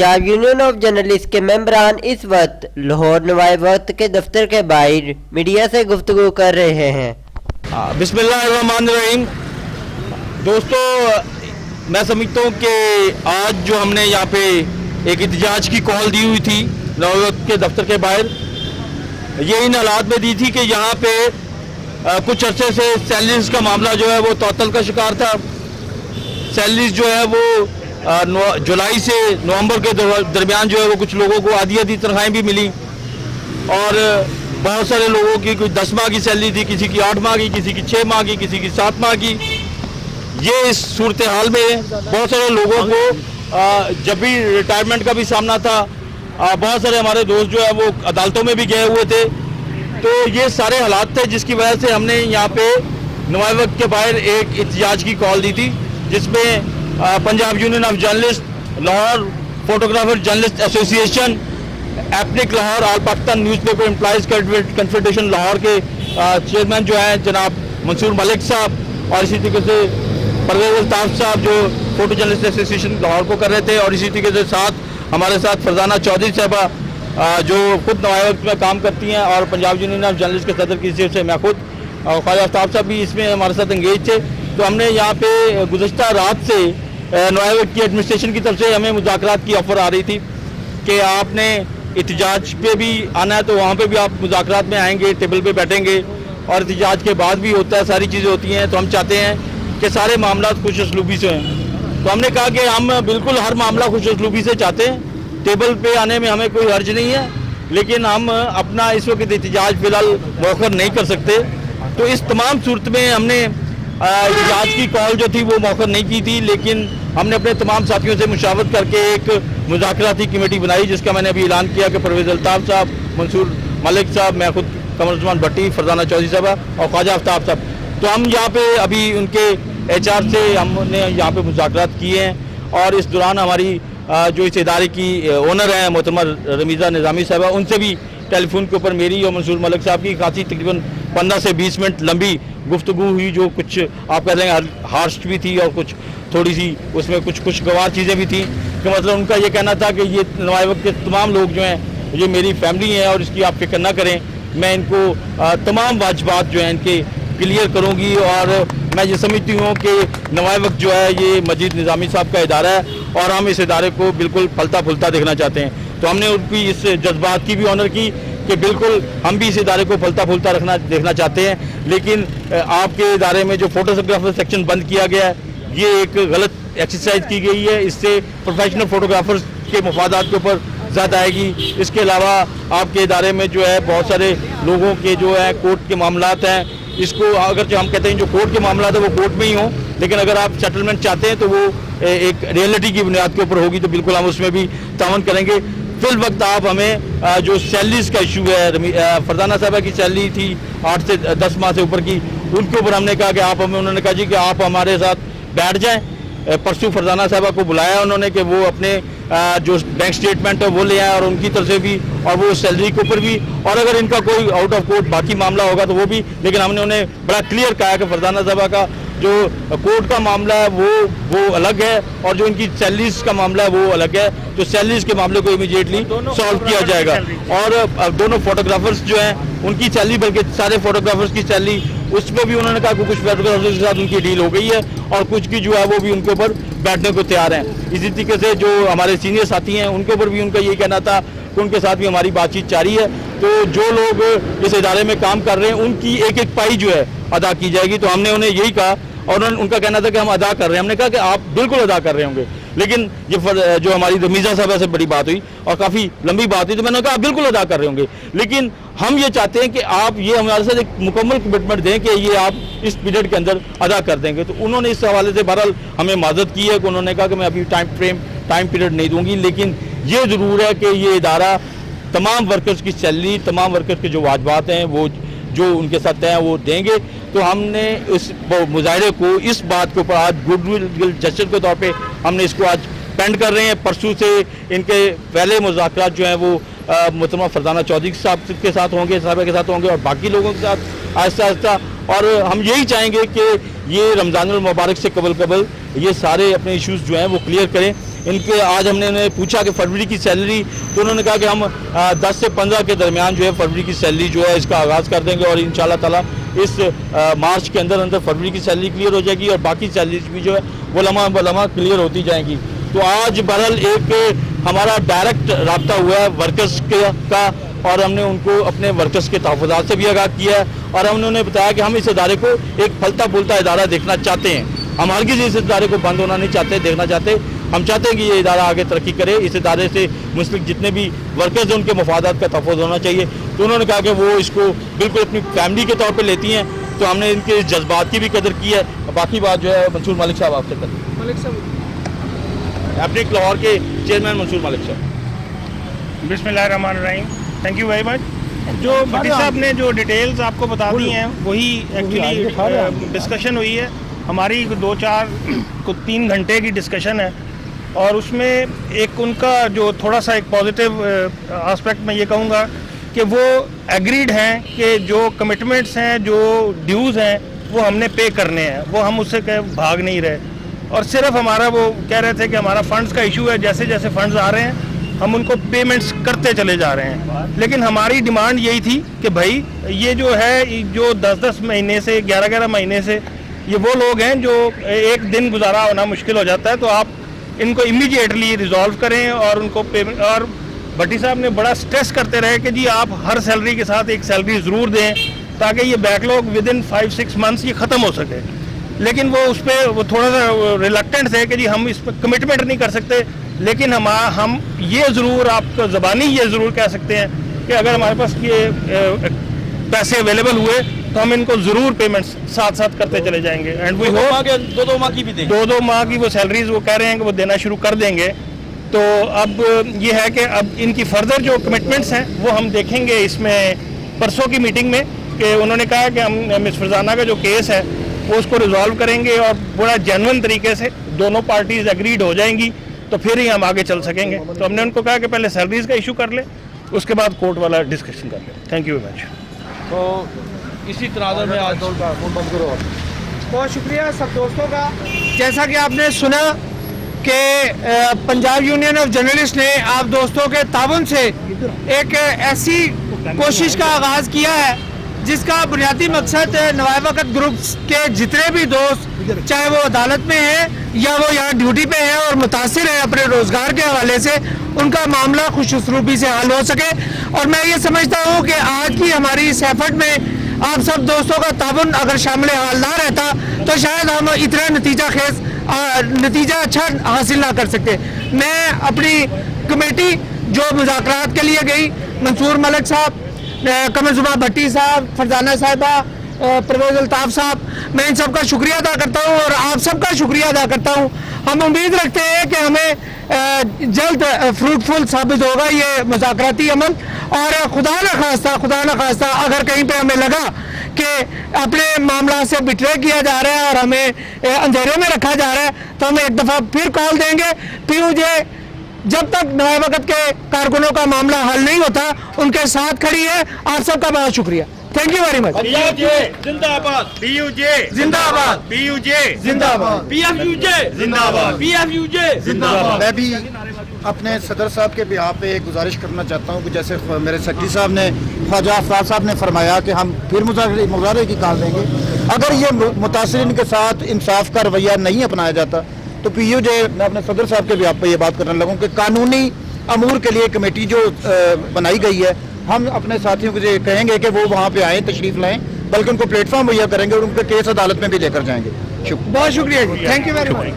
Punjab union of journalist के मेंबरान इस वक्त लाहौर नवाब वक्त के दफ्तर के बाहर मीडिया से गुफ्तगू कर रहे हैं। बिस्मिल्लाहिर्रहमानिर्रहीम। दोस्तों, मैं समझता हूँ कि आज जो हमने यहाँ पे एक एहतजाज की कॉल दी हुई थी नवाब वक्त के दफ्तर के बाहर, ये इन हालात में दी थी कि यहाँ पे कुछ अरसे से सैलरीज का मामला जो है वो तौतल का शिकार था। सैलरीज जो है वो जुलाई से नवंबर के दरमियान जो है वो कुछ लोगों को आधी आधी तनख्वाहें भी मिली और बहुत सारे लोगों की कोई 10 माह की सैलरी थी, किसी की 8 माह की, किसी की 6 माह की, किसी की 7 माह की। ये इस सूरत हाल में बहुत सारे लोगों को जब भी रिटायरमेंट का भी सामना था, बहुत सारे हमारे दोस्त जो है वो अदालतों में भी गए हुए थे। तो ये सारे हालात थे जिसकी वजह से हमने यहाँ पे नवाब वक्त के बाहर एक एहतजाज की कॉल दी थी, जिसमें Punjab union of journalist, Lahore photographer journalist association, APNEC Lahore, all Pakistan newspaper employees confederation Lahore के चेयरमैन जो हैं जनाब मंसूर मलिक साहब, और इसी तरीके से परवेज अल्ताफ साहब जो फोटो जर्नलिस्ट एसोसिएशन लाहौर को कर रहे थे, और इसी तरीके से साथ हमारे साथ फरजाना चौधरी साहबा जो खुद नवाब वक्त में काम करती हैं और पंजाब यूनियन ऑफ जर्नलिस्ट के सदर की हैसियत से मैं खुद और ख्वाजा आफ्ताब साहब भी इसमें हमारे साथ एंगेज थे। तो हमने यहाँ पे गुज़श्ता रात से नवाब वक्त की एडमिनिस्ट्रेशन की तरफ से हमें मुज़ाकरात की ऑफ़र आ रही थी कि आपने एहतजाज पे भी आना है तो वहाँ पे भी आप मुज़ाकरात में आएंगे, टेबल पे बैठेंगे, और एहतजाज के बाद भी होता है, सारी चीज़ें होती हैं। तो हम चाहते हैं कि सारे मामला खुश उसलूबी से हैं। तो हमने कहा कि हम बिल्कुल हर मामला खुश उसलूबी से चाहते हैं, टेबल पे आने में हमें कोई हर्ज नहीं है, लेकिन हम अपना इस वक्त एहतजाज फिलहाल मौखर नहीं कर सकते। तो इस तमाम सूरत में हमने एहतजाज की कॉल जो थी वो मौखर नहीं की थी, लेकिन हमने अपने तमाम साथियों से मुशावरत करके एक मुज़ाकराती कमेटी बनाई, जिसका मैंने अभी ऐलान किया कि परवेज अल्ताफ साहब, मंसूर मलिक साहब, मैं खुद कमर उस्मान भट्टी, फरजाना चौधरी साहब और ख्वाजा आफ्ताब साहब। तो हम यहाँ पे अभी उनके HR से हमने यहाँ पे मुज़ाकरात किए हैं, और इस दौरान हमारी जो इस इदारे की ओनर हैं मोहतरमा रमीज़ा निज़ामी साहबा, उनसे भी टेलीफोन के ऊपर मेरी और मंसूर मलिक साहब की खासी तकरीबन 15 से 20 मिनट लंबी गुफ्तगू हुई, जो कुछ आप कह रहे हैं हार्श भी थी और कुछ थोड़ी सी उसमें कुछ खुशगवार चीज़ें भी थी। कि मतलब उनका ये कहना था कि ये नवाब वक्त के तमाम लोग जो हैं ये मेरी फैमिली हैं और इसकी आप फिक्र ना करें, मैं इनको तमाम वाजिबात जो हैं इनके क्लियर करूँगी। और मैं ये समझती हूँ कि नवाब वक्त जो है ये मजीद निज़ामी साहब का इदारा है और हम इस इदारे को बिल्कुल फलता फूलता देखना चाहते हैं। तो हमने उनकी इस जज्बात की भी ऑनर की कि बिल्कुल हम भी इस इदारे को फलता फूलता देखना चाहते हैं, लेकिन आपके इदारे में जो फोटोग्राफर सेक्शन बंद किया गया है ये एक गलत एक्सरसाइज की गई है। इससे प्रोफेशनल फोटोग्राफर्स के मफादात के ऊपर ज़्यादा आएगी। इसके अलावा आपके इदारे में जो है बहुत सारे लोगों के जो है कोर्ट के मामलात हैं, इसको अगर जो हम कहते हैं जो कोर्ट के मामला है वो कोर्ट में ही हों, लेकिन अगर आप सेटलमेंट चाहते हैं तो वो एक रियलिटी की बुनियाद के ऊपर होगी, तो बिल्कुल हम उसमें भी तावन करेंगे। फिल वक्त आप हमें जो सैलरीज का इशू है, फरजाना साहबा की सैलरी थी 8 से 10 माह से ऊपर की, उनके ऊपर हमने कहा कि आप हमें, उन्होंने कहा जी कि आप हमारे साथ बैठ जाएँ। परसों फरजाना साहबा को बुलाया उन्होंने कि वो अपने जो बैंक स्टेटमेंट है वो ले आए और उनकी तरफ से भी, और वो सैलरी के ऊपर भी, और अगर इनका कोई आउट ऑफ कोर्ट बाकी मामला होगा तो वो भी। लेकिन हमने उन्हें बड़ा क्लियर कहा कि फरजाना साहबा का जो कोर्ट का मामला है वो अलग है और जो इनकी सैलरीज का मामला है वो अलग है। तो सैलरीज के मामले को इमीडिएटली सॉल्व किया जाएगा। और दोनों फोटोग्राफर्स जो हैं उनकी सैलरी, बल्कि सारे फोटोग्राफर्स की सैलरी, उसमें भी उन्होंने कहा कि कुछ फोटोग्राफर्स के साथ उनकी डील हो गई है और कुछ की जो है वो भी उनके ऊपर बैठने को तैयार हैं। इसी तरीके से जो हमारे सीनियर साथी हैं उनके ऊपर भी उनका यही कहना था कि उनके साथ भी हमारी बातचीत जारी है। तो जो लोग इस इदारे में काम कर रहे हैं उनकी एक एक पाई जो है अदा की जाएगी। तो हमने उन्हें यही कहा, और उनका कहना था कि हम अदा कर रहे हैं। हमने कहा कि आप बिल्कुल अदा कर रहे होंगे, लेकिन ये जो हमारी रमीज़ा साहब से बड़ी बात हुई और काफ़ी लंबी बात हुई, तो मैंने कहा आप बिल्कुल अदा कर रहे होंगे, लेकिन हम ये चाहते हैं कि आप ये हमारे साथ एक मुकम्मल कमिटमेंट दें कि ये आप इस पीरियड के अंदर अदा कर देंगे। तो उन्होंने इस हवाले से बहरहाल हमें माजरत की है कि उन्होंने कहा कि मैं अभी टाइम पीरियड नहीं दूंगी, लेकिन ये ज़रूर है कि ये इदारा तमाम वर्कर्स की सैलरी, तमाम वर्कर्स के जो वाजबात हैं वो जो उनके साथ तय हैं वो देंगे। तो हमने इस मुजाहरे को, इस बात के ऊपर आज गुडविल जेस्चर के तौर पे हमने इसको आज पेंड कर रहे हैं। परसों से इनके पहले मुज़ाकरात जो हैं वो मोहतरमा फरजाना चौधरी साहब के साथ होंगे, साहबा के साथ होंगे और बाकी लोगों के साथ आहिस्ता आहिस्ता। और हम यही चाहेंगे कि ये रमज़ानुल मुबारक से कबल ये सारे अपने इश्यूज़ जो हैं वो क्लियर करें। ان کے آج ہم نے انہیں پوچھا کہ فروری کی سیلری، تو انہوں نے کہا کہ ہم 10 سے 15 کے درمیان جو ہے فروری کی سیلری جو ہے اس کا آغاز کر دیں گے، اور انشاءاللہ تعالیٰ اس مارچ کے اندر فروری کی سیلری کلیئر ہو جائے گی، اور باقی سیلریز بھی جو ہے وہ لمحہ بلمحہ کلیئر ہوتی جائیں گی۔ تو آج بہرحال ایک ہمارا ڈائریکٹ رابطہ ہوا ہے ورکرز کا، اور ہم نے ان کو اپنے ورکرز کے تحفظات سے بھی آگاہ کیا ہے، اور ہم نے انہیں بتایا کہ ہم اس ادارے کو ایک پھلتا پھولتا ادارہ دیکھنا چاہتے ہیں، ہم ہرگز اس ادارے کو بند ہونا نہیں چاہتے، دیکھنا چاہتے، ہم چاہتے ہیں کہ یہ ادارہ آگے ترقی کرے، اس ادارے سے منسلک جتنے بھی ورکرز ہیں ان کے مفادات کا تحفظ ہونا چاہیے۔ تو انہوں نے کہا کہ وہ اس کو بالکل اپنی فیملی کے طور پہ لیتی ہیں، تو ہم نے ان کے جذبات کی بھی قدر کی ہے۔ باقی بات جو ہے منصور ملک صاحب آپ سے کریں۔ ملک صاحب اپنے لاہور کے چیئرمین منصور ملک صاحب۔ بسم اللہ الرحمن الرحیم، تھینک یو ویری مچ۔ جو بھٹی صاحب نے جو ڈیٹیلز آپ کو بتا دی ہیں وہی ایکچولی ڈسکشن ہوئی ہے ہماری، 3 گھنٹے کی ڈسکشن ہے، اور اس میں ایک ان کا جو تھوڑا سا ایک پازیٹیو آسپیکٹ میں یہ کہوں گا کہ وہ ایگریڈ ہیں کہ جو کمٹمنٹس ہیں، جو ڈیوز ہیں وہ ہم نے پے کرنے ہیں، وہ ہم اس سے بھاگ نہیں رہے، اور صرف ہمارا وہ کہہ رہے تھے کہ ہمارا فنڈز کا ایشو ہے، جیسے جیسے فنڈز آ رہے ہیں ہم ان کو پیمنٹس کرتے چلے جا رہے ہیں، لیکن ہماری ڈیمانڈ یہی تھی کہ بھائی یہ جو ہے جو 10 مہینے سے 11 مہینے سے یہ وہ لوگ ہیں جو ایک دن گزارا ہونا مشکل ہو جاتا ہے، تو آپ ان کو امیڈیٹلی ریزالو کریں اور ان کو پیمنٹ۔ اور بھٹی صاحب نے بڑا سٹریس کرتے رہے کہ جی آپ ہر سیلری کے ساتھ ایک سیلری ضرور دیں تاکہ یہ بیک لاگ ودن 5-6 منتھس یہ ختم ہو سکے، لیکن وہ اس پہ وہ تھوڑا سا ریلکٹنٹ تھے کہ جی ہم اس پہ کمٹمنٹ نہیں کر سکتے، لیکن ہم یہ ضرور آپ کو زبانی یہ ضرور کہہ سکتے ہیں کہ اگر ہمارے پاس یہ پیسے اویلیبل ہوئے تو ہم ان کو ضرور پیمنٹس ساتھ ساتھ کرتے چلے جائیں گے، اینڈ دو ماہ کی بھی دیں گے، 2 ماہ کی وہ سیلریز وہ کہہ رہے ہیں کہ وہ دینا شروع کر دیں گے۔ تو اب یہ ہے کہ اب ان کی فردر جو کمٹمنٹس ہیں وہ ہم دیکھیں گے اس میں پرسوں کی میٹنگ میں، کہ انہوں نے کہا کہ ہم مس فرزانہ کا جو کیس ہے وہ اس کو ریزالو کریں گے، اور بڑا جینوئن طریقے سے دونوں پارٹیز ایگریڈ ہو جائیں گی تو پھر ہی ہم آگے چل سکیں گے۔ تو ہم نے ان کو کہا کہ پہلے سیلریز کا ایشو کر لیں، اس کے بعد کورٹ والا ڈسکشن کر لیں۔ Thank you very much. تو اسی تناظر میں آج بہت شکریہ سب دوستوں کا۔ جیسا کہ آپ نے سنا کہ پنجاب یونین آف جرنلسٹ نے آپ دوستوں کے تعاون سے ایک ایسی کوشش کا آغاز کیا ہے جس کا بنیادی مقصد نوائے وقت گروپس کے جتنے بھی دوست چاہے وہ عدالت میں ہیں یا وہ یہاں ڈیوٹی پہ ہیں اور متاثر ہیں اپنے روزگار کے حوالے سے، ان کا معاملہ خوش اسلوبی سے حل ہو سکے۔ اور میں یہ سمجھتا ہوں کہ آج کی ہماری اس ایفرٹ میں آپ سب دوستوں کا تعاون اگر شامل حال نہ رہتا تو شاید ہم اتنا نتیجہ اچھا حاصل نہ کر سکتے۔ میں اپنی کمیٹی جو مذاکرات کے لیے گئی، منصور ملک صاحب، قمر زمان بھٹی صاحب، فرزانہ صاحبہ، پرویز الطاف صاحب، میں ان سب کا شکریہ ادا کرتا ہوں اور آپ سب کا شکریہ ادا کرتا ہوں۔ ہم امید رکھتے ہیں کہ ہمیں جلد فروٹفل ثابت ہوگا یہ مذاکراتی عمل، اور خدا نہ خواستہ اگر کہیں پہ ہمیں لگا کہ اپنے معاملات سے بٹرے کیا جا رہا ہے اور ہمیں اندھیرے میں رکھا جا رہا ہے تو ہم ایک دفعہ پھر کال دیں گے۔ PUJ جب تک نوائے وقت کے کارکنوں کا معاملہ حل نہیں ہوتا ان کے ساتھ کھڑی ہے۔ آپ سب کا بہت شکریہ، تھینک یو ویری مچ۔ زندہ آباد، PUJ زندہ آباد، PUJ زندہ آباد، PFUJ زندہ آباد، PFUJ زندہ آباد۔ میں بھی اپنے صدر صاحب کے بیہاف پہ ایک گزارش کرنا چاہتا ہوں کہ جیسے میرے سیکرٹری صاحب نے، خواجہ آفتاب صاحب نے فرمایا کہ ہم پھر مظاہرے کی کال دیں گے، اگر یہ متاثرین کے ساتھ انصاف کا رویہ نہیں اپنایا جاتا تو PUJ میں اپنے صدر صاحب کے بیہاف پہ یہ بات کرنے لگوں کہ قانونی امور کے لیے کمیٹی جو بنائی گئی ہے، ہم اپنے ساتھیوں کو یہ کہیں گے کہ وہ وہاں پہ آئیں، تشریف لائیں، بلکہ ان کو پلیٹ فارم مہیا کریں گے اور ان کے کیس عدالت میں بھی لے کر جائیں گے۔ بہت شکریہ جی، تھینک یو ویری مچ۔